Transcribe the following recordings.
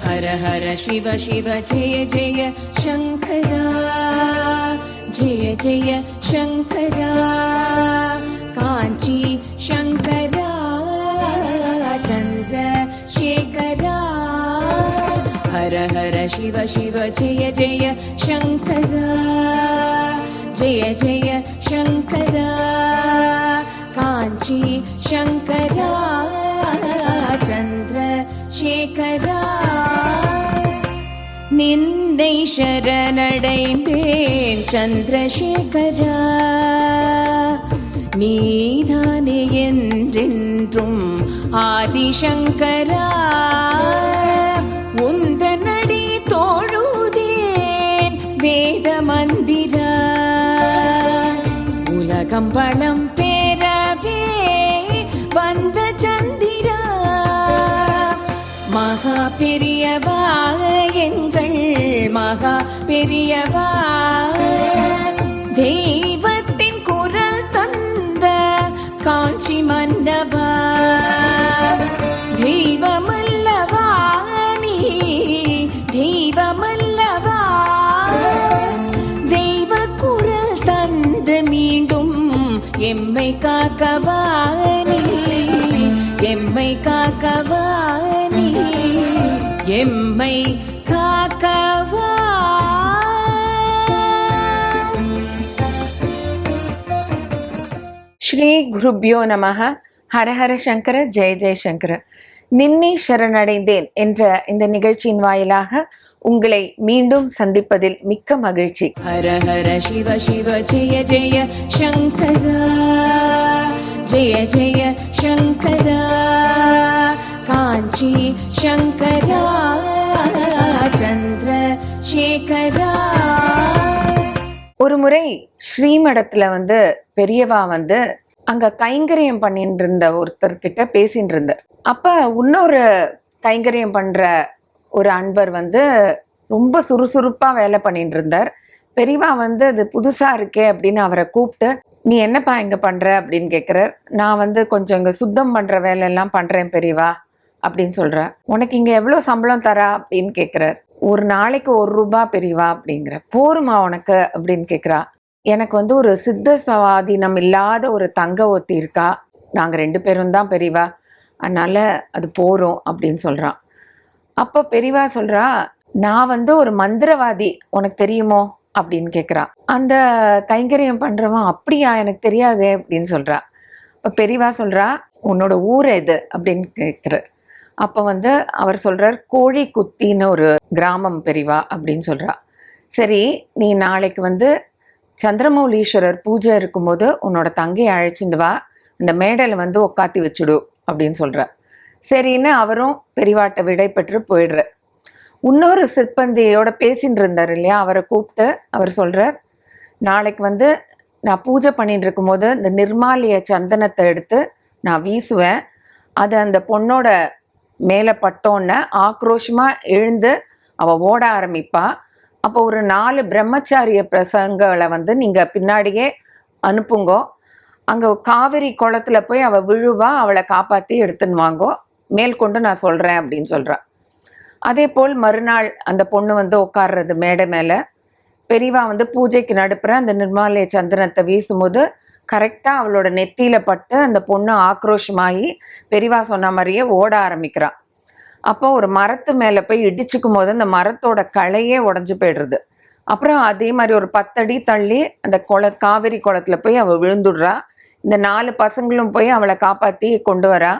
हर हर शिव शिव जय जय शंकरा, जय जय शंकरा, कांची शंकरा, चंद्रशेखरा। हर हर शिव शिव जय जय शंकरा, जय जय शंकरा, कांची शंकरा, चंद्रशेखरा। நின்னை சரணடைந்தேன் சந்திரசேகரா, நீதானே என்றென்றும் ஆதிசங்கரா. உந்தனடி தோழுதேன் வேத மந்திரா, உலகம் பலம் பெறவே வந்த சந்திரா. மகா பெரியவா எங்கள் மகா பெரியவா, தெய்வத்தின் குரல் தந்த காஞ்சி மன்னவா. தெய்வமல்லவா நீ, தெய்வமல்லவா, தெய்வ குரல் தந்து மீண்டும் எம்மை காக்கவா நீ, எம்மை காக்கவா நீ, எம்மை காக்கவா. ஸ்ரீ குருப்யோ நமஹ. ஹரஹர சங்கர, ஜெய ஜெயசங்கர. நின்னை சரணடைந்தேன் என்ற இந்த நிகழ்ச்சியின் வாயிலாக உங்களை மீண்டும் சந்திப்பதில் மிக்க மகிழ்ச்சி. ஹரஹர சிவ சிவ ஜெய ஜெய சங்கரா, ஜெய ஜெய சங்கரா, காஞ்சி சங்கரா, சந்திரசேகரா. ஒரு முறை ஸ்ரீமடத்துல பெரியவா அங்க கைங்கரியம் பண்ணிட்டு இருந்த ஒருத்தர்கிட்ட பேசிட்டு இருந்தார். அப்ப இன்னொரு கைங்கரியம் பண்ற ஒரு அன்பர் ரொம்ப சுறுசுறுப்பா வேலை பண்ணிட்டு இருந்தார். பெரியவா அது புதுசா இருக்கே அப்படின்னு அவரை கூப்பிட்டு, நீ என்னப்பா இங்க பண்ற அப்படின்னு கேட்கிறார். நான் கொஞ்சம் இங்க சுத்தம் பண்ற வேலை எல்லாம் பண்றேன் பெரியவா அப்படின்னு சொல்ற. உனக்கு இங்க எவ்வளவு சம்பளம் தரா அப்படின்னு கேட்கிறார். ஒரு நாளைக்கு 1 ரூபாய் பெரியவா அப்படிங்கிற. போருமா உனக்கு அப்படின்னு கேட்கிறா. எனக்கு ஒரு சித்த சுவாதீனம் இல்லாத ஒரு தங்க ஒத்தி இருக்கா, நாங்க 2 பேரும் தான் பெரியவா, அதனால அது போறோம் அப்படின்னு சொல்றான். அப்போ பெரியவா சொல்றா, நான் ஒரு மந்திரவாதி, உனக்கு தெரியுமோ அப்படின்னு கேட்குறான். அந்த கைங்கரியம் பண்றவன், அப்படியா எனக்கு தெரியாதே அப்படின்னு சொல்றா. இப்போ பெரியவா சொல்றா, உன்னோட ஊர் எது அப்படின்னு கேட்குறார். அப்போ அவர் சொல்றார், கோழி குத்தின்னு ஒரு கிராமம் பெரியவா அப்படின்னு சொல்றா. சரி, நீ நாளைக்கு சந்திரமௌலீஸ்வரர் பூஜை இருக்கும்போது உன்னோட தங்கையை அழைச்சிட்டு வா, அந்த மேடையில் உக்காத்தி வச்சுடு அப்படின்னு சொல்ற. சரின்னு அவரும் பெரியவாட்ட விடை பெற்று போயிடுற. இன்னொரு சிற்பந்தியோட பேசின்னு இருந்தார் இல்லையா, அவரை கூப்பிட்டு அவர் சொல்றார், நாளைக்கு நான் பூஜை பண்ணிட்டு இருக்கும்போது இந்த நிர்மாலிய சந்தனத்தை எடுத்து நான் வீசுவேன், அது அந்த பொண்ணோட மேலே பட்டோன்னு ஆக்ரோஷமா எழுந்து அவ ஓட ஆரம்பிப்பா. அப்போ ஒரு 4 பிரம்மச்சாரிய பிரசங்களை நீங்க பின்னாடியே அனுப்புங்கோ, அங்க காவிரி குளத்துல போய் அவ விழுவா, அவளை காப்பாத்தி எடுத்துன்னு வாங்கோ, மேற்கொண்டு நான் சொல்றேன் அப்படின்னு சொல்றா. அதே போல் மறுநாள் அந்த பொண்ணு உட்கார்றது மேடை மேல. பெரியவா பூஜைக்கு நடுப்புற அந்த நிர்மாலய சந்தனத்தை வீசும்போது கரெக்டா அவளோட நெத்தியில பட்டு அந்த பொண்ணு ஆக்ரோஷமாகி பெரியவா சொன்ன மாதிரியே ஓட ஆரம்பிக்கிறா. அப்போ ஒரு மரத்து மேல போய் இடிச்சுக்கும் போது அந்த மரத்தோட களையே உடஞ்சு போயிடுறது. அப்புறம் அதே மாதிரி ஒரு 10 அடி தள்ளி அந்த காவிரி குளத்துல போய் அவள் விழுந்துடுறா. இந்த 4 பசங்களும் போய் அவளை காப்பாத்தி கொண்டு வரா.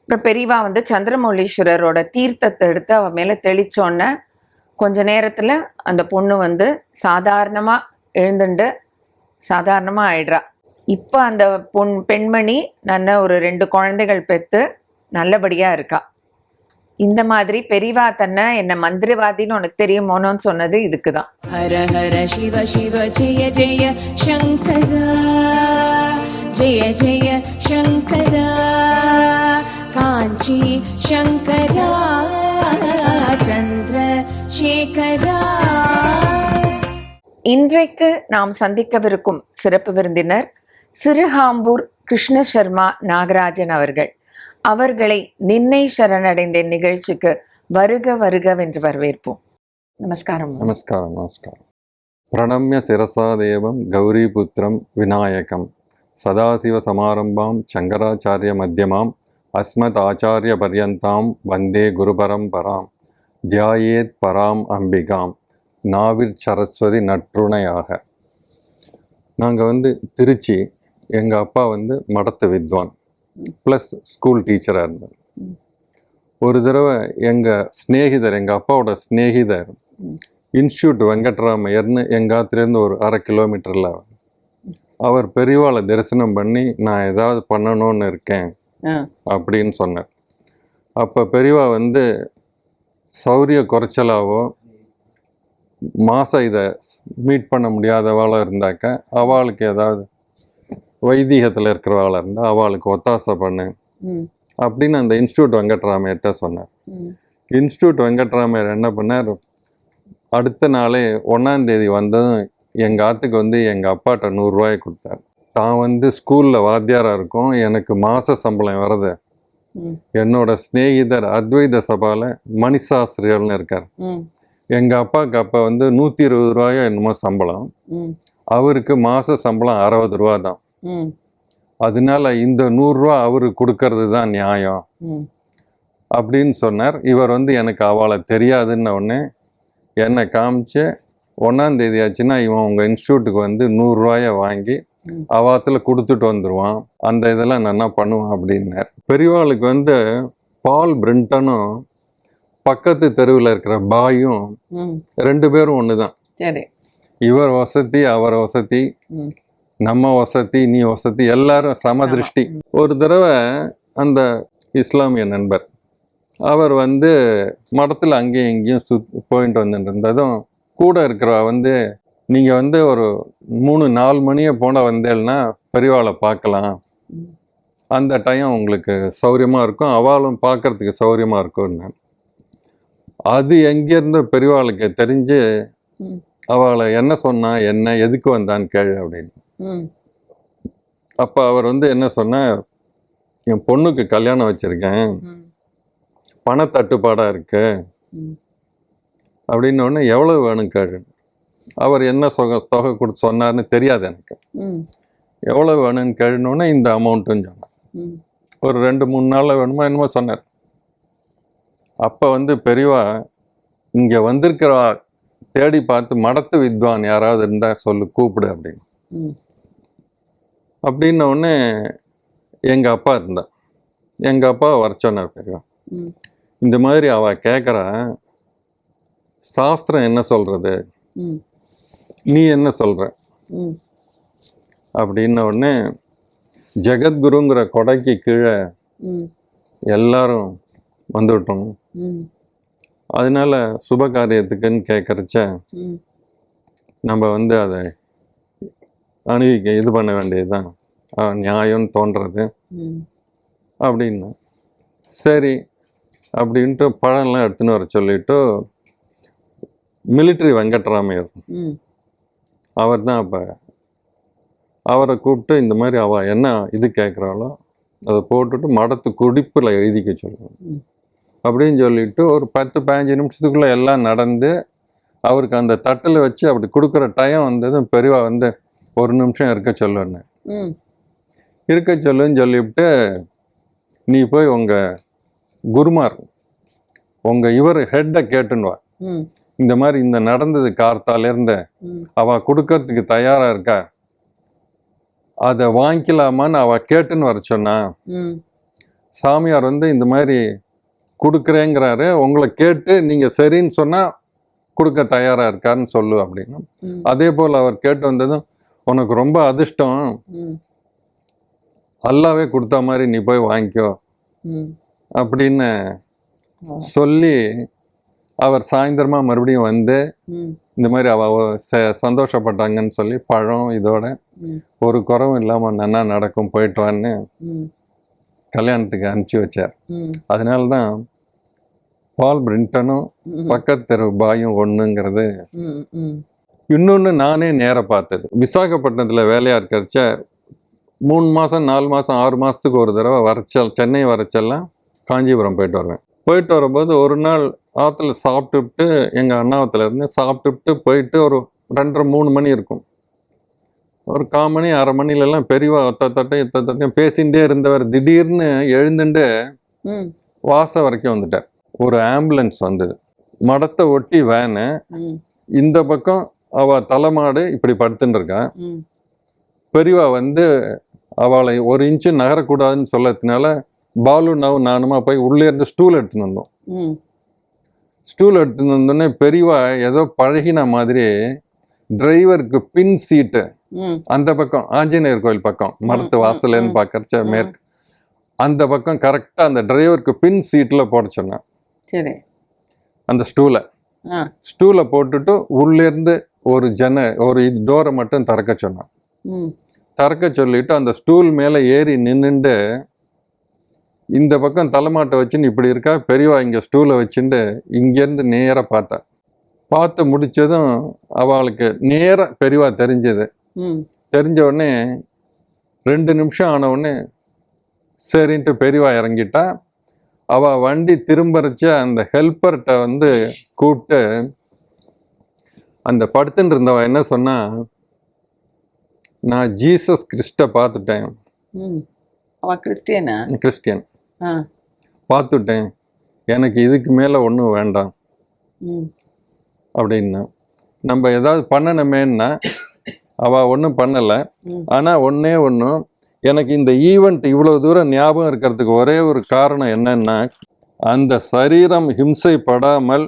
அப்புறம் பெரியவா சந்திரமௌலீஸ்வரரோட தீர்த்தத்தை எடுத்து அவ மேல தெளிச்சோன்ன கொஞ்ச நேரத்துல அந்த பொண்ணு சாதாரணமா எழுந்துண்டு சாதாரணமா ஆயிடுறா. இப்போ அந்த பெண்மணி நல்ல ஒரு 2 குழந்தைகள் பெற்று நல்லபடியா இருக்கா. இந்த மாதிரி பெரியவா தன்னை என்ன மந்திரவாதின்னு உனக்கு தெரியுமோன்னு சொன்னது இதுக்குதான். ஹர ஹர சிவ சிவ ஜெய ஜெய சங்கரா, ஜெய ஜெய சங்கரா, காஞ்சி சங்கரா, சந்திரசேகரா. சந்திரசேகரா. இன்றைக்கு நாம் சந்திக்கவிருக்கும் சிறப்பு விருந்தினர் சிறுஹாம்பூர் கிருஷ்ண சர்மா நாகராஜன் அவர்கள். அவர்களை நின்னை சரணடைந்தேன் நிகழ்ச்சிக்கு வருக வருகவென்று வரவேற்போம். நமஸ்காரம். நமஸ்காரம். நமஸ்காரம். பிரணம்ய சிரசா தேவம் கௌரிபுத்திரம் விநாயகம் சதாசிவ சமாரம்பாம் சங்கராச்சாரிய மத்தியமாம் அஸ்மத் ஆச்சாரிய பர்யந்தாம் வந்தே குருபரம்பராம் தியாயேத் பராம் அம்பிகாம் நாவிற் சரஸ்வதி நற்றுணையாக. நாங்கள் திருச்சி, எங்கள் அப்பா மடத்து வித்வான் ப்ளஸ் ஸ்கூல் டீச்சராக இருந்தார். ஒரு தடவை எங்கள் ஸ்நேகிதர், எங்கள் அப்பாவோட ஸ்நேகிதர் இன்ஸ்டியூட் வெங்கட்ராமையர்னு எங்காத்துலேருந்து ஒரு 1/2 கிலோமீட்டரில், அவர் பெரியவாளை தரிசனம் பண்ணி நான் ஏதாவது பண்ணணும்னு இருக்கேன் அப்படின்னு சொன்னார். அப்போ பெரியவா சௌரிய குறைச்சலாவோ மாதம் இதை மீட் பண்ண முடியாதவாளாக இருந்தாக்க அவளுக்கு ஏதாவது வைதீகத்தில் இருக்கிறவாளாக இருந்தால் அவளுக்கு ஒத்தாசை பண்ணு அப்படின்னு அந்த இன்ஸ்டியூட் வெங்கட்ராமையர்கிட்ட சொன்னார். இன்ஸ்டியூட் வெங்கட்ராமையர் என்ன பண்ணார், அடுத்த நாளே 1ஆம் தேதி வந்ததும் எங்கள் ஆற்றுக்கு எங்கள் அப்பாட்ட 100 ரூபாய் கொடுத்தார். தான் ஸ்கூலில் வாத்தியாராக இருக்கும், எனக்கு மாத சம்பளம் வரது. என்னோட ஸ்நேகிதர் அத்வைத சபாவில் மணிசாஸ்திரிகள்னு இருக்கார். எங்கள் அப்பாவுக்கு அப்போ 120 ரூபாயோ என்னமோ சம்பளம், அவருக்கு மாத சம்பளம் 60 ரூபா தான். அதனால இந்த 100 ரூபா அவருக்கு கொடுக்கறது தான் நியாயம் அப்படின்னு சொன்னார். இவர் எனக்கு அவளை தெரியாதுன்ன உடனே என்னை காமிச்சு 1ஆம் தேதி ஆச்சுன்னா இவன் உங்கள் இன்ஸ்டியூட்டுக்கு 100 ரூபாயை வாங்கி அவாத்தில் கொடுத்துட்டு வந்துடுவான், அந்த இதெல்லாம் நான் என்ன பண்ணுவான் அப்படின்னார். பெரியவாளுக்கு பால் பிரிண்டனும் பக்கத்து தெருவில் இருக்கிற பாயும் 2 பேரும் ஒன்று தான். இவர் வசதி அவர் வசதி, நம்ம வசதி நீ வசதி, எல்லாரும் சமதிருஷ்டி. ஒரு தடவை அந்த இஸ்லாமிய நண்பர் அவர் மடத்தில் அங்கேயும் இங்கேயும் போயிட்டு வந்துட்டு இருந்ததும் கூட இருக்கிறவ நீங்கள் ஒரு 3-4 மணியை போன வந்தேன்னா பெரியவாளை பார்க்கலாம், அந்த டைம் உங்களுக்கு சௌரியமாக இருக்கும், அவளும் பார்க்கறதுக்கு சௌரியமாக இருக்கும்னு. அது எங்கேருந்து பெரியவாளுக்கு தெரிஞ்சு அவளை என்ன சொன்னா, என்ன எதுக்கு வந்தான்னு கேளு அப்படின்னு. அப்போ அவர் என்ன சொன்னார், என் பொண்ணுக்கு கல்யாணம் வச்சுருக்கேன், பணத்தட்டுப்பாடாக இருக்கு அப்படின்னு ஒன்று, எவ்வளோ வேணும் கேளு. அவர் என்ன தொகை கொடுத்து சொன்னார்னு தெரியாது எனக்கு. எவ்வளோ வேணும்னு கேளுனோடனே இந்த அமௌண்ட்டுன்னு சொன்னார். ஒரு 2-3 நாளில் வேணுமோ என்னமோ சொன்னார். அப்போ பெரியவா இங்கே வந்திருக்கிறவா தேடி பார்த்து மடத்து வித்வான் யாராவது இருந்தால் சொல்லு, கூப்பிடு அப்படின்னு. அப்படின்ன உடனே எங்கள் அப்பா இருந்தா, எங்கள் அப்பா வர சொன்னார் பெரியவா. இந்த மாதிரி அவள் கேட்குறா, சாஸ்திரம் என்ன சொல்கிறது, நீ என்ன சொல்கிற அப்படின்ன உடனே ஜெகத்குருங்கிற கொடைக்கு கீழே எல்லாரும் வந்துவிட்டோம். அதனால சுப காரியத்துக்குன்னு கேட்குறச்ச நம்ம அதை இது பண்ண வேண்டியதுதான் நியாயம்னு தோன்றது அப்படின்னு. சரி அப்படின்ட்டு பழம்லாம் எடுத்துன்னு வர சொல்லிட்டு மிலிட்ரி வெங்கட்ராமையர் அவர் தான் அப்போ அவரை கூப்பிட்டு இந்த மாதிரி அவள் என்ன இது கேட்குறாளோ அதை போட்டுட்டு மடத்து குடிப்பில் எழுதிக்க சொல்லுவோம் அப்படின்னு சொல்லிட்டு ஒரு 10-15 நிமிஷத்துக்குள்ளே எல்லாம் நடந்து அவருக்கு அந்த தட்டில் வச்சு அப்படி கொடுக்குற டைம் வந்ததும் பெரியவா 1 நிமிஷம் இருக்க சொல்லுன்னு இருக்க சொல்லுன்னு சொல்லிவிட்டு, நீ போய் உங்கள் குருமார் உங்கள் இவர் ஹெட்டை கேட்டுன்னுவா, இந்த மாதிரி இந்த நடந்தது கார்த்தாலேருந்து அவள் கொடுக்கறதுக்கு தயாராக இருக்கா, அதை வாங்கிக்கலாமான்னு அவள் கேட்டுன்னு வர சொன்னா. சாமியார் இந்த மாதிரி கொடுக்குறேங்கிறாரு, உங்களை கேட்டு நீங்கள் சரின்னு சொன்னால் கொடுக்க தயாராக இருக்காருன்னு சொல்லு அப்படின்னு. அதே போல் அவர் கேட்டு வந்ததும், உனக்கு ரொம்ப அதிர்ஷ்டம், அல்லாவே கொடுத்த மாதிரி நீ போய் வாங்கிக்கோ அப்படின்னு சொல்லி அவர் சாயந்தரமா மறுபடியும் இந்த மாதிரி சந்தோஷப்பட்டாங்கன்னு சொல்லி பழம் இதோட ஒரு குறவும் இல்லாமல் நன்னா நடக்கும் போயிட்டு வான்னு கல்யாணத்துக்கு அனுப்பிச்சி வச்சார். அதனால தான் பால் பிரிண்டனும் பக்கத்து தெரு பாயும் ஒண்ணுங்கிறது. ம், ம், இன்னொன்னு நானே நேர பார்த்தது. விசாகப்பட்டினத்துல வேலையா இருக்கிறச்ச 3 மாசம் 4 மாசம் 6 மாசத்துக்கு ஒரு தடவை வரச்சல் சென்னை வரச்செல்லாம் காஞ்சிபுரம் போயிட்டு வருவேன். போயிட்டு வரும்போது ஒரு நாள் ஆற்றுல சாப்பிட்டுட்டு எங்கள் அண்ணாவத்தில் இருந்து சாப்பிட்டுட்டு போயிட்டு ஒரு 2:30 3 மணி இருக்கும். ஒரு 1/4 மணி 1/2 மணிலெல்லாம் பெரியவா ஒத்தத்தையும் பேசிகிட்டே இருந்தவர் திடீர்னு எழுந்துட்டு ம், வாசல் வரைக்கும் வந்துட்டார். ஒரு ஆம்புலன்ஸ் வந்தது, மடத்தை ஒட்டி வேனு. ம், இந்த பக்கம் அவள் தலைமாடு இப்படி படுத்துட்டு இருக்கா. ம், பெரியவா வந்து அவளை 1 இன்ச்சு நகரக்கூடாதுன்னு சொல்லறதுனால பாலு நானுமா போய் உள்ளே இருந்து ஸ்டூல் எடுத்துன்னு வந்தோம். ம், ஸ்டூல் எடுத்துன்னு வந்தோடனே பெரியவா ஏதோ பழகின மாதிரி டிரைவருக்கு பின் சீட்டு ம், அந்த பக்கம் ஆஞ்சநேயர் கோயில் பக்கம் மரத்து வாசலேன்னு பார்க்கறச்ச மேற்கு அந்த பக்கம் கரெக்டாக அந்த டிரைவருக்கு பின் சீட்டில் போட சொன்னேன். சரி. அந்த ஸ்டூலை போட்டுட்டு உள்ளேருந்து ஒரு டோரை மட்டும் திறக்க சொன்னான். ம், திறக்க சொல்லிட்டு அந்த ஸ்டூல் மேலே ஏறி நின்றுண்டு இந்த பக்கம் தலைமாட்டை வச்சுன்னு இப்படி இருக்கா. பெரியவா இங்கே ஸ்டூலை வச்சுட்டு இங்கேருந்து நேராக பார்த்தா. பார்த்து முடித்ததும் அவளுக்கு நேராக பெரியவா தெரிஞ்சது. ம், தெரிஞ்ச உடனே 2 நிமிஷம் ஆன உடனே சரின்ட்டு பெரியவா இறங்கிட்டா. அவள் வண்டி திரும்பறச்ச அந்த ஹெல்ப்பர்கிட்ட வந்து கூப்பிட்டு அந்த படுத்துட்டு இருந்தவ என்ன சொன்னா, நான் ஜீசஸ் கிறிஸ்ட பார்த்துட்டேன். ம். அவ கிறிஸ்டியனா? கிறிஸ்டியன் ஆ. பார்த்துட்டேன், எனக்கு இதுக்கு மேலே ஒன்றும் வேண்டாம் ம், அப்படின்னா. நம்ம ஏதாவது பண்ணணுமேன்னா அவள் ஒன்றும் பண்ணலை. ம், ஆனால் ஒன்றே ஒன்று, எனக்கு இந்த ஈவெண்ட் இவ்வளோ தூரம் ஞாபகம் இருக்கிறதுக்கு ஒரே ஒரு காரணம் என்னன்னா, அந்த சரீரம் ஹிம்சைப்படாமல்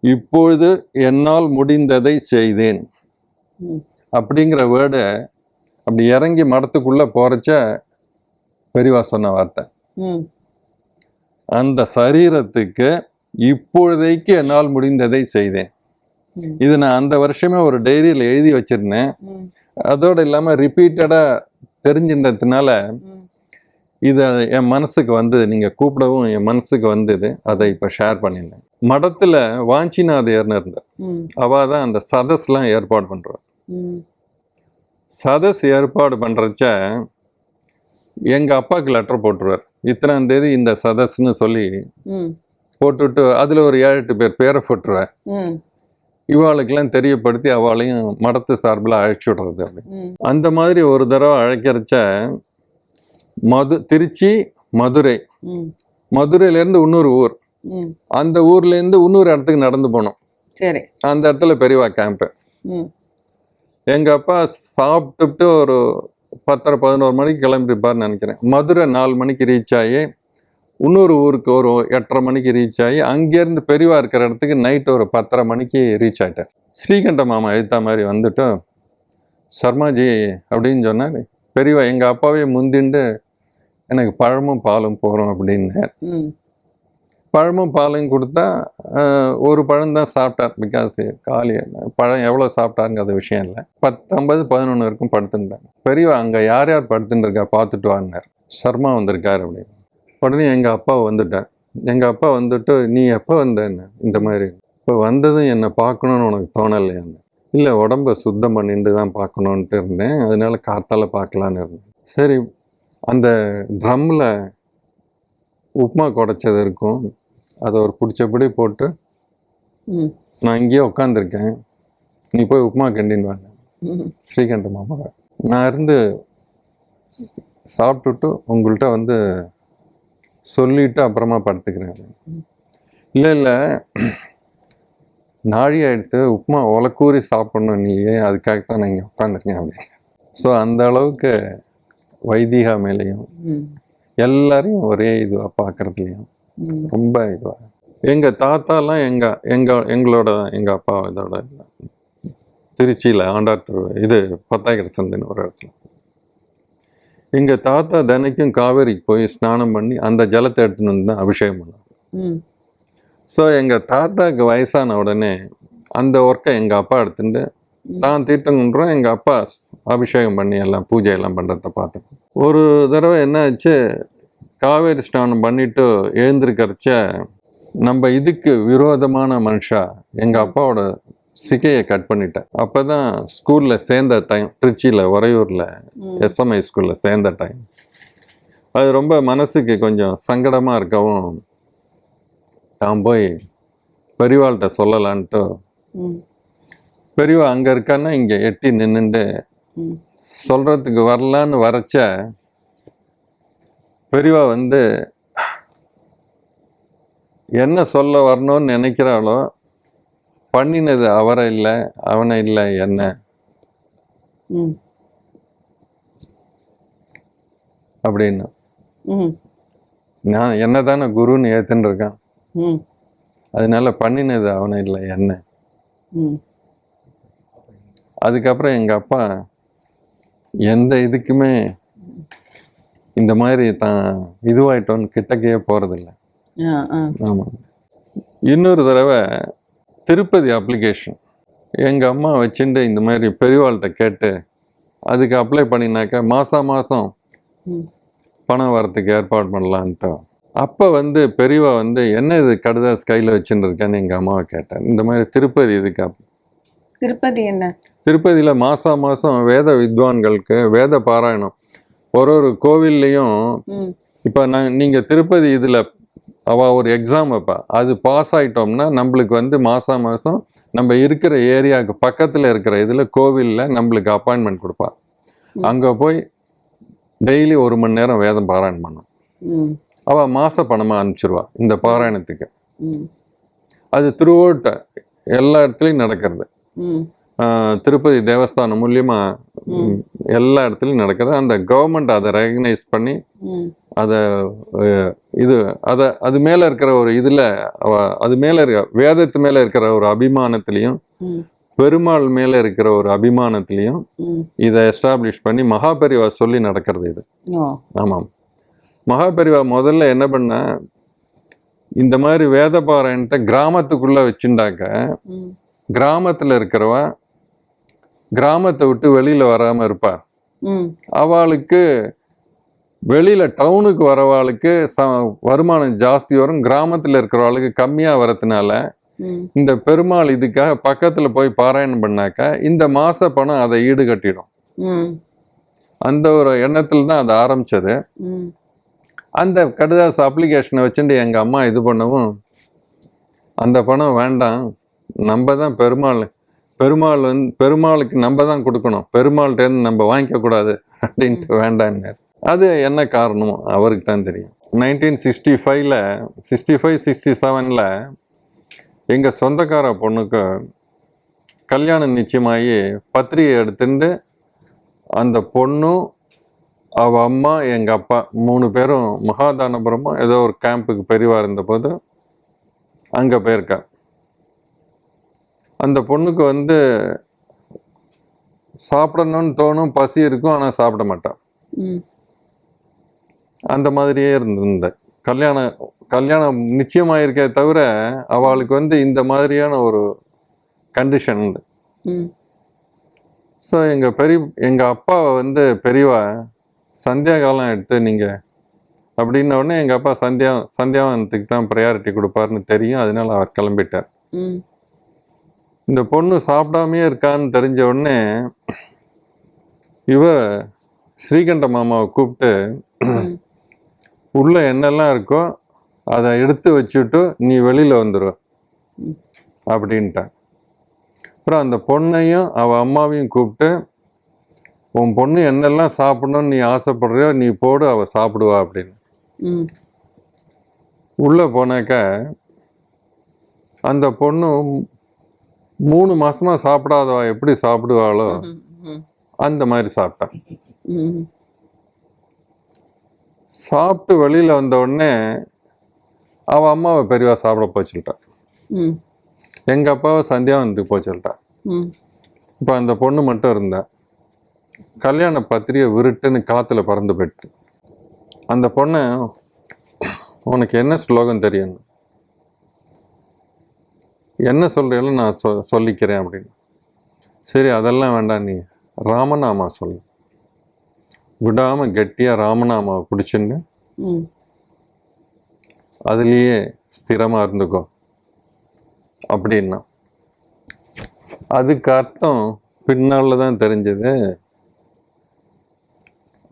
இப்பொழுது என்னால் முடிந்ததை செய்தேன் ம், அப்படிங்கிற வேர்டை அப்படி இறங்கி மடத்துக்குள்ளே போகிறச்ச பெரியவா சொன்ன வார்த்தை. ம், அந்த சரீரத்துக்கு இப்பொழுதைக்கு என்னால் முடிந்ததை செய்தேன். ம், இது நான் அந்த வருஷமே ஒரு டைரியில் எழுதி வச்சிருந்தேன். ம், அதோடு இல்லாமல் ரிப்பீட்டடாக தெரிஞ்சின்றதுனால ம், இது என் மனசுக்கு வந்தது. நீங்கள் கூப்பிடவும் என் மனசுக்கு வந்தது. அதை இப்போ ஷேர் பண்ணியிருந்தேன். மடத்தில் வாஞ்சிநாதையர்னு இருந்தார். ம், அவள் தான் அந்த சதஸ்லாம் ஏற்பாடு பண்ணுறாள். ம், சதஸ் ஏற்பாடு பண்ணுறச்ச எங்கள் அப்பாவுக்கு லெட்டர் போட்டுருவார். இத்தனாம் தேதி இந்த சதஸ்ன்னு சொல்லி ம், போட்டுவிட்டு அதில் ஒரு 7-8 பேர் பேரை போட்டுருவார். ம், இவாளுக்கெல்லாம் தெரியப்படுத்தி அவளையும் மடத்து சார்பில் அழைச்சி விடுறது. அப்படி ம், அந்த மாதிரி ஒரு தடவை அழைக்கிறச்ச திருச்சி மதுரை, ம், மதுரையிலேருந்து இன்னொரு ஊர், ம். அந்த ஊர்லேருந்து இன்னொரு இடத்துக்கு நடந்து போனோம். சரி. அந்த இடத்துல பெரியவா கேம்ப்பு. ம், எங்கள் அப்பா சாப்பிட்டுட்டு ஒரு 10-11 மணிக்கு கிளம்பிருப்பார்னு நினைக்கிறேன். மதுரை 4 மணிக்கு ரீச் ஆகி இன்னொரு ஊருக்கு ஒரு 8:30 மணிக்கு ரீச் ஆகி அங்கேருந்து பெரியவா இருக்கிற இடத்துக்கு நைட்டு ஒரு 10:30 மணிக்கு ரீச் ஆகிட்டார். ஸ்ரீகண்ட மாமா எழுத்தா மாதிரி வந்துட்டு, சர்மாஜி அப்படின்னு சொன்னார். பெரியவா எங்கள் அப்பாவே முந்திண்டு எனக்கு பழமும் பாலும் போகிறோம் அப்படின்னார். ம், பழமும் பாலும் கொடுத்தா ஒரு பழம் தான் சாப்பிட்டார். பிகாஸ் காலி பழம் எவ்வளோ சாப்பிட்டாருங்கிற விஷயம் இல்லை. 10:50 11 வரைக்கும் படுத்துட்டாங்க. பெரியவா அங்கே யார் யார் படுத்துட்டு இருக்கா பார்த்துட்டு வாங்கினார். சர்மா வந்திருக்கார் அப்படின்னு. உடனே எங்கள் அப்பா வந்துட்டார். எங்கள் அப்பா வந்துட்டு, நீ எப்போ வந்தேன்னு. இந்த மாதிரி இப்போ வந்ததும் என்னை பார்க்கணுன்னு உனக்கு தோணலையான்னு. இல்லை, உடம்பை சுத்தம் பண்ணிட்டு தான் பார்க்கணுன்ட்டு இருந்தேன், அதனால கார்த்தால பார்க்கலான்னு இருந்தேன். சரி, அந்த ட்ரம்மில் உப்புமா குடைச்சது இருக்கும், அதை ஒரு பிடிச்சபடி போட்டு ம், நான் இங்கேயே உட்காந்துருக்கேன், நீ போய் உப்புமா கிண்டின்னு வாங்க. ம், ஸ்ரீகண்ட மாமா நான் இருந்து சாப்பிட்டுட்டு உங்கள்கிட்ட வந்து சொல்லிவிட்டு அப்புறமா படுத்துக்கிறேன். இல்லை நாழி எடுத்து உப்புமா உலக்கூறி சாப்பிட்ணும் நீயே, அதுக்காகத்தான் நான் இங்கே உட்காந்துருக்கேன் அப்படின்னு. ஸோ அந்த அளவுக்கு வைதிகா மேலேயும் ம், எல்லாரையும் ஒரே இதுவாக பார்க்குறதுலையும் ம். ரொம்ப இதுவாக. எங்கள் தாத்தாலாம் எங்கள் அப்பா இதோட திருச்சியில் ஆண்டார் இது பத்தாய்கரை சந்தைன்னு ஒரு இடத்துல எங்கள் தாத்தா தினைக்கும் காவேரிக்கு போய் ஸ்நானம் பண்ணி அந்த ஜலத்தை எடுத்துன்னு வந்து தான் அபிஷேகம் பண்ணார். ம், ஸோ எங்கள் தாத்தாவுக்கு வயசான உடனே அந்த ஒர்க்கை எங்கள் அப்பா எடுத்துட்டு தான் தீர்த்தம் கொண்டுறோம், எங்கள் அப்பா அபிஷேகம் பண்ணி எல்லாம் பூஜையெல்லாம் பண்ணுறத பார்த்தேன். ஒரு தடவை என்ன ஆச்சு, காவேரி ஸ்நானம் பண்ணிவிட்டு எழுந்திருக்கிறச்ச நம்ம இதுக்கு விரோதமான மனுஷா எங்கள் அப்பாவோட சிகையை கட் பண்ணிட்டேன். அப்போ தான் ஸ்கூலில் சேர்ந்த டைம், திருச்சியில் உறையூரில் எஸ்எம்ஐ ஸ்கூலில் சேர்ந்த டைம். அது ரொம்ப மனசுக்கு கொஞ்சம் சங்கடமாக இருக்கவும் நான் போய் பெரியவாள்கிட்ட சொல்லலான்ட்டு, பெரியவா அங்கே இருக்கான்னா இங்கே எட்டி நின்றுண்டு சொல்கிறதுக்கு வரலான்னு வரைச்ச பெரியவா வந்து என்ன சொல்ல வரணும்னு நினைக்கிறாளோ, பண்ணினது அவரை இல்லை, அவனை இல்லை, என்ன அப்படின்னு. நான் என்ன தானே குருன்னு ஏத்துன்னு இருக்கான், அதனால பண்ணினது அவனை இல்லை, என்ன. அதுக்கப்புறம் எங்கள் அப்பா எந்த இதுக்குமே இந்த மாதிரி தான் இதுவாயிட்டோன்னு கிட்டக்கையே போகிறதில்ல. ஆமாம். இன்னொரு தடவை திருப்பதி அப்ளிகேஷன் எங்கள் அம்மா வச்சுட்டு இந்த மாதிரி பெரியவாள்கிட்ட கேட்டு அதுக்கு அப்ளை பண்ணினாக்கா மாதம் பணம் வரத்துக்கு ஏற்பாடு பண்ணலான்ட்டு. அப்போ வந்து பெரியவா வந்து என்ன இது கடுதாஸ் கையில் வச்சுட்டு இருக்கேன்னு எங்கள் அம்மாவை கேட்டேன். இந்த மாதிரி திருப்பதி இதுக்கு திருப்பதி என்ன, திருப்பதியில் மாதம் வேத வித்வான்களுக்கு வேத பாராயணம் ஒரு கோவில்லையும். இப்போ நீங்கள் திருப்பதி இதில் ஒரு எக்ஸாம் வைப்பா, அது பாஸ் ஆகிட்டோம்னா நம்மளுக்கு வந்து மாதம் நம்ம இருக்கிற ஏரியாவுக்கு பக்கத்தில் இருக்கிற இதில் கோவிலில் நம்மளுக்கு அப்பாயின்மெண்ட் கொடுப்பா. அங்கே போய் டெய்லி 1 மணி நேரம் வேதம் பாராயணம் பண்ணும். அவள் மாத பணமாக அனுப்பிச்சிருவா இந்த பாராயணத்துக்கு. அது த்ரூ அவுட் எல்லா இடத்துலையும் நடக்கிறது. திருப்பதி தேவஸ்தானம் மூலியமாக எல்லா இடத்துலையும் நடக்கிறது. அந்த கவர்மெண்ட் அதை ரெகக்னைஸ் பண்ணி அதை அது மேலே இருக்கிற ஒரு இதில் அது மேலே இருக்க வேதத்து மேலே இருக்கிற ஒரு அபிமானத்திலையும் பெருமாள் மேலே இருக்கிற ஒரு அபிமானத்திலையும் இதை எஸ்டாப்ளிஷ் பண்ணி மகாபெரிவா சொல்லி நடக்கிறது இது. ஆமாம். மகாபெரிவா முதல்ல என்ன பண்ண, இந்த மாதிரி வேத பாராயணத்தை கிராமத்துக்குள்ளே வச்சுட்டாக்க கிராமத்தில் இருக்கிறவா கிராமத்தை விட்டு வெளியில் வராமல் இருப்பா. அவளுக்கு வெளியில் டவுனுக்கு வரவாளுக்கு வருமானம் ஜாஸ்தி வரும், கிராமத்தில் இருக்கிறவாளுக்கு கம்மியாக வரதுனால இந்த பெருமாள் இதுக்காக பக்கத்தில் போய் பாராயணம் பண்ணாக்கா இந்த மாத பணம் அதை ஈடுகட்டிடும். அந்த ஒரு எண்ணத்தில் தான் அது ஆரம்பித்தது. அந்த கடுதாஸ் அப்ளிகேஷனை வச்சுட்டு எங்கள் அம்மா இது பண்ணவும், அந்த பணம் வேண்டாம், நம்ம தான் பெருமாளுக்கு நம்ம தான் கொடுக்கணும், பெருமாள்கிட்டேருந்து நம்ம வாங்கிக்கக்கூடாது அப்படின்ட்டு வேண்டான்னு. அது என்ன காரணம் அவருக்கு தான் தெரியும். 1965-67 எங்கள் சொந்தக்கார பொண்ணுக்கு கல்யாணம் நிச்சயமாகி பத்திரிகை எடுத்துட்டு அந்த பொண்ணும் அவள் அம்மா எங்கள் அப்பா 3 பேரும் மகாதானபுரமோ ஏதோ ஒரு கேம்புக்கு பெரியவா இருந்தபோது அங்கே போயிருக்கா. அந்த பொண்ணுக்கு வந்து சாப்பிடணும்னு தோணும், பசி இருக்கும், ஆனால் சாப்பிட மாட்டான். அந்த மாதிரியே இருந்திருந்த கல்யாணம் நிச்சயமாயிருக்கே தவிர அவளுக்கு வந்து இந்த மாதிரியான ஒரு கண்டிஷன் உண்டு. ஸோ எங்கள் அப்பாவை வந்து பெரியவா சந்தியா காலம் எடுத்து நீங்கள் அப்படின்ன உடனே எங்கள் அப்பா சந்தியாவனத்துக்கு தான் ப்ரையாரிட்டி கொடுப்பாருன்னு தெரியும். அதனால அவர் கிளம்பிட்டார். இந்த பொண்ணு சாப்பிடாமே இருக்கான்னு தெரிஞ்ச உடனே இவர் ஸ்ரீகண்ட மாமாவை கூப்பிட்டு உள்ள என்னெல்லாம் இருக்கோ அதை எடுத்து வச்சுட்டு நீ வெளியில் வந்துடுவ அப்படின்ட்டார். அப்புறம் அந்த பொண்ணையும் அவள் அம்மாவையும் கூப்பிட்டு உன் பொண்ணு என்னெல்லாம் சாப்பிடணும்னு நீ ஆசைப்படுறியோ நீ போடு, அவள் சாப்பிடுவா அப்படின்னு. உள்ளே போனாக்க அந்த பொண்ணு 3 மாசமா சாப்பிடாதவா எப்படி சாப்பிடுவாளோ அந்த மாதிரி சாப்பிட்டான். சாப்பிட்டு வெளியில வந்த உடனே அவ அம்மாவை பெரியவா சாப்பிட போச்சுட்டான். எங்க அப்பாவை சந்தியாவனத்துக்கு போச்சுட்டான். இப்போ அந்த பொண்ணு மட்டும் இருந்தா. கல்யாண பத்திரிகை விருட்டுன்னு காத்துல பறந்து போயிட்டு அந்த பொண்ணு, உனக்கு என்ன ஸ்லோகம் தெரியும், என்ன சொல்றீங்களோ நான் சொல்லிக்கிறேன் அப்படின்னு. சரி அதெல்லாம் வேண்டாம், நீ ராமநாமா சொல்லு. விடாம கெட்டியா ராமநாமாவை பிடிச்சுன்னு அதுலேயே ஸ்திரமாக இருந்துக்கோ அப்படின்னா. அதுக்கு அர்த்தம் பின்னால் தான் தெரிஞ்சது,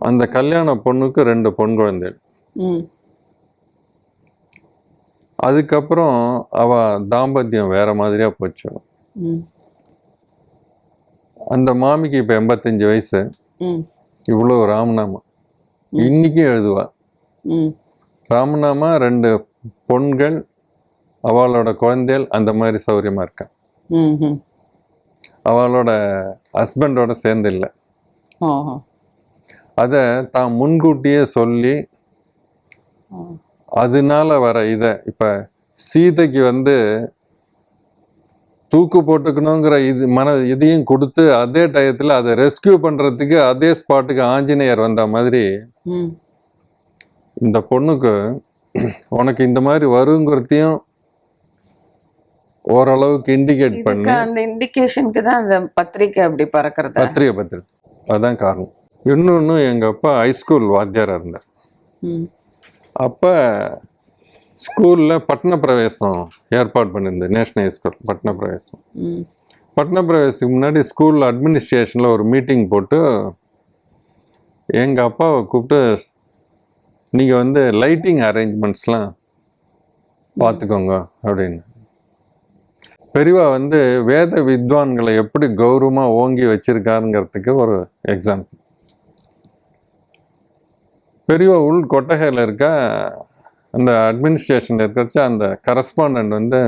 அந்த கல்யாண பொண்ணுக்கு 2 பொன் குழந்தைகள். அதுக்கப்புறம் அவ தாம்பத்தியம் வேற மாதிரியா போச்சு. அந்த மாமிக்கு இப்போ 85 வயசு. இவ்வளோ ராமநாமா இன்னைக்கும் எழுதுவா. ராமநாமா 2 பொண்கள், அவளோட குழந்தைகள் அந்த மாதிரி சௌரியமா இருக்கா. அவளோட ஹஸ்பண்டோட சேர்ந்து இல்லை. அதை தான் முன்கூட்டியே சொல்லி அதனால வர இதை இப்போ சீதைக்கு வந்து தூக்கு போட்டுக்கணுங்கிற இதையும் கொடுத்து அதே டயத்தில் அதை ரெஸ்கியூ பண்ணுறதுக்கு அதே ஸ்பாட்டுக்கு ஆஞ்சநேயர் வந்த மாதிரி இந்த பொண்ணுக்கு உனக்கு இந்த மாதிரி வருங்கிறதையும் ஓரளவுக்கு இண்டிகேட் பண்ணி, அந்த இண்டிகேஷனுக்கு தான் அந்த பத்திரிக்கை அப்படி பறக்கிறது. பத்திரிக்கை அதான் காரணம். இன்னொன்று, எங்கள் அப்பா ஹைஸ்கூல் வாத்தியாராக இருந்தார். அப்போ ஸ்கூலில் பட்டண பிரவேசம் ஏற்பாடு பண்ணியிருந்தேன். நேஷ்னல் ஹைஸ்கூல் பட்டண பிரவேசம். பட்டண பிரவேசத்துக்கு முன்னாடி ஸ்கூல் அட்மினிஸ்ட்ரேஷனில் ஒரு மீட்டிங் போட்டு எங்கள் அப்பாவை கூப்பிட்டு, நீங்கள் வந்து லைட்டிங் அரேஞ்ச்மெண்ட்ஸ்லாம் பார்த்துக்கோங்க அப்படின்னு. பெரியவா வந்து வேத வித்வான்களை எப்படி கௌரவமாக ஓங்கி வச்சிருக்காருங்கிறதுக்கு ஒரு எக்ஸாம்பிள். பெரியவா உள் கொட்டகையில் இருக்க அந்த அட்மினிஸ்ட்ரேஷனில் இருக்கிறச்ச அந்த கரஸ்பாண்டன்ட் வந்து,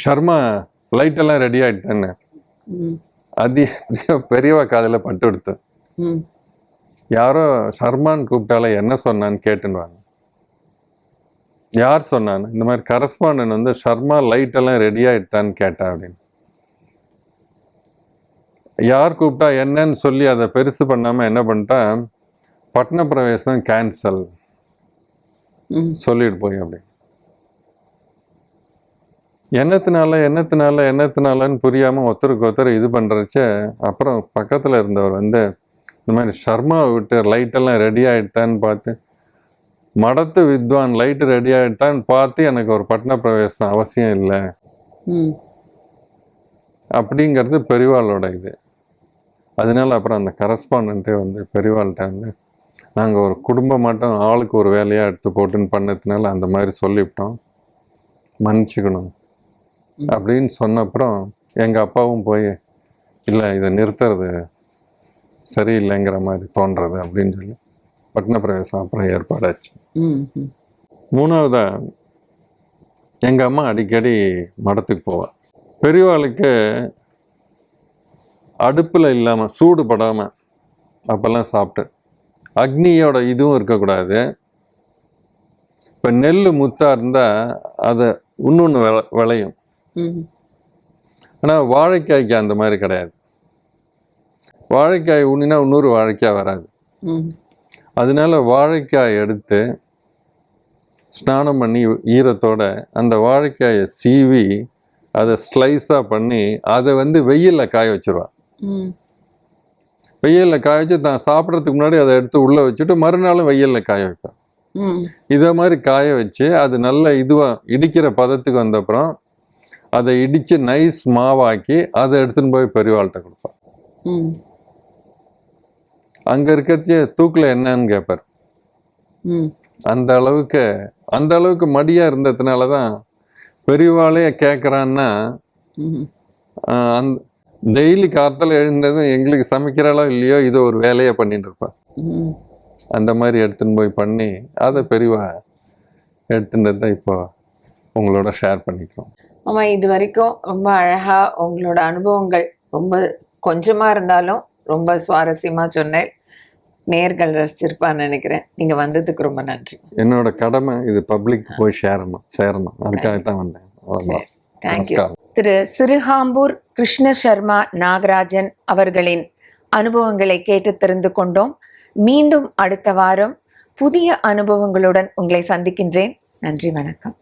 ஷர்மா லைட்டெல்லாம் ரெடி ஆகிட்டேன்னு அது பெரியவா காதில் பட்டு கொடுத்து, யாரோ ஷர்மான்னு கூப்பிட்டால என்ன சொன்னான்னு கேட்டுன்னு. யார் சொன்னான்னு? இந்த மாதிரி கரஸ்பாண்டன்ட் வந்து ஷர்மா லைட்டெல்லாம் ரெடி ஆகிட்டான்னு கேட்டா அப்படின்னு. யார் கூப்பிட்டா என்னன்னு சொல்லி அதை பெருசு பண்ணாமல் என்ன பண்ணிட்டா, பட்டண பிரவேசம் கேன்சல் சொல்லிட்டு போய் அப்படி. என்னத்தினாலன்னு புரியாமல் ஒருத்தருக்கு ஒருத்தர் இது பண்ணுறச்ச, அப்புறம் பக்கத்தில் இருந்தவர் வந்து இந்த மாதிரி ஷர்மாவை விட்டு லைட்டெல்லாம் ரெடி ஆகிட்டான்னு பார்த்து, மடத்து வித்வான் லைட்டு ரெடி ஆகிட்டான்னு பார்த்து எனக்கு ஒரு பட்டண பிரவேசம் அவசியம் இல்லை அப்படிங்கிறது பெரியவாளோட இது. அதனால அப்புறம் அந்த கரஸ்பாண்டன்ட்டே வந்து பெரியவாள்கிட்ட வந்து, நாங்கள் ஒரு குடும்பம் மட்டும் ஆளுக்கு ஒரு வேலையாக எடுத்து போட்டுன்னு பண்ணதுனால அந்த மாதிரி சொல்லிவிட்டோம், மன்னிச்சுக்கணும் அப்படின்னு சொன்னப்புறம் எங்கள் அப்பாவும் போய், இல்லை இதை நிறுத்துறது சரியில்லைங்கிற மாதிரி தோன்றது அப்படின்னு சொல்லி பட்டண பிரவேசம் அப்புறம் ஏற்பாடாச்சு. 3வதா எங்கள் அம்மா அடிக்கடி மடத்துக்கு போவாள். பெரியவாளுக்கு அடுப்பில் இல்லாமல் சூடு படாமல் அப்போல்லாம் சாப்பிட்டு, அக்னியோட இதுவும் இருக்கக்கூடாது. இப்போ நெல் முத்தா இருந்தால் அதை இன்னொன்று விளையும். ஆனால் வாழைக்காய்க்கு அந்த மாதிரி கிடையாது. வாழைக்காய் ஊனினா இன்னொரு வாழைக்காய் வராது. அதனால வாழைக்காய் எடுத்து ஸ்நானம் பண்ணி ஈரத்தோட அந்த வாழைக்காயை சீவி அதை ஸ்லைஸாக பண்ணி அதை வந்து வெயிலில் காய வச்சிருவா. வெயிலில் காய வச்சு தான் சாப்பிட்றதுக்கு முன்னாடி அதை எடுத்து உள்ளே வச்சுட்டு மறுநாளும் வெயிலில் காய வைப்பேன். இதை மாதிரி காய வச்சு அது நல்ல இதுவாக இடிக்கிற பதத்துக்கு வந்தப்புறம் அதை இடித்து நைஸ் மாவாக்கி அதை எடுத்துன்னு போய் பெரியவாள்கிட்ட கொடுப்பான். அங்கே இருக்கிறச்சு தூக்கில் என்னன்னு கேட்பார். அந்த அளவுக்கு மடியாக இருந்ததுனால தான் பெரியவாளே கேட்குறான்னா, டெய்லி காத்தால எழுந்ததும் எங்களுக்கு சமைக்கிறாளோ இல்லையோ இதை ஒரு வேலையை பண்ணிட்டு இருப்பா. அந்த மாதிரி எடுத்துன்னு போய் பண்ணி அதை பெரியவா எடுத்துட்டு தான் இப்போ உங்களோட ஷேர் பண்ணிக்கிறோம். ஆமாம், இது வரைக்கும் ரொம்ப அழகாக உங்களோட அனுபவங்கள் ரொம்ப கொஞ்சமாக இருந்தாலும் ரொம்ப சுவாரஸ்யமாக சொன்னேன். நேர்கள் ரசிச்சிருப்பான்னு நினைக்கிறேன். நீங்கள் வந்ததுக்கு ரொம்ப நன்றி. என்னோட கடமை இது பப்ளிக் போய் சேரணும் அதுக்காக தான் வந்தேன். தேங்க்யூ. திரு சிறுகாம்பூர் கிருஷ்ண சர்மா நாகராஜன் அவர்களின் அனுபவங்களை கேட்டு தெரிந்து கொண்டோம். மீண்டும் அடுத்த வாரம் புதிய அனுபவங்களுடன் உங்களை சந்திக்கின்றேன். நன்றி, வணக்கம்.